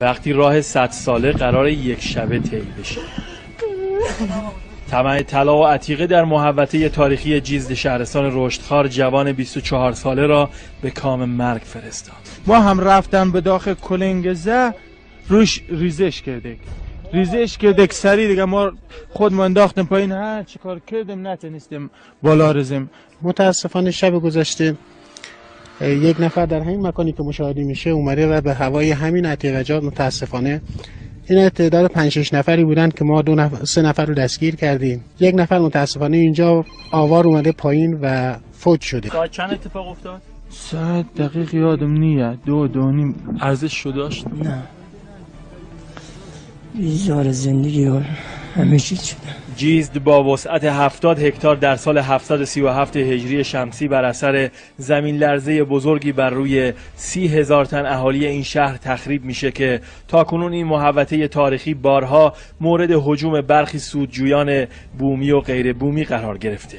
وقتی راه 100 ساله قرار یک شبه طی بشه. طمع طلا و عتیقه در محوطه تاریخی جیزد شهرستان رشدخوار جوان 24 ساله را به کام مرگ فرستاد. ما هم رفتن به داخل کلنگزه روش ریزش کردک سری دیگه ما خود انداختیم پایین. ها چیکار کردیم نتونستیم بالا رزیم. متاسفانه شب گذشته یک نفر در همین مکانی که مشاهده میشه اومده و به هوای همین عتیقه‌جات متاسفانه این تعداد 5-6 نفری بودن که ما 2-3 نفر رو دستگیر کردیم. یک نفر متاسفانه اینجا آوار اومده پایین و فوت شده. ساعت چند اتفاق افتاد؟ ساعت دقیق یادم نیه. 2-2:30 ارزش شده داشت. نه بیزار زندگی و همه چیز شده. جیزد با وسعت 70 هکتار در سال 737 هجری شمسی بر اثر زمین لرزه بزرگی بر روی 30,000 تن اهالی این شهر تخریب میشه که تاکنون این محوطه تاریخی بارها مورد هجوم برخی سودجویان بومی و غیر بومی قرار گرفته.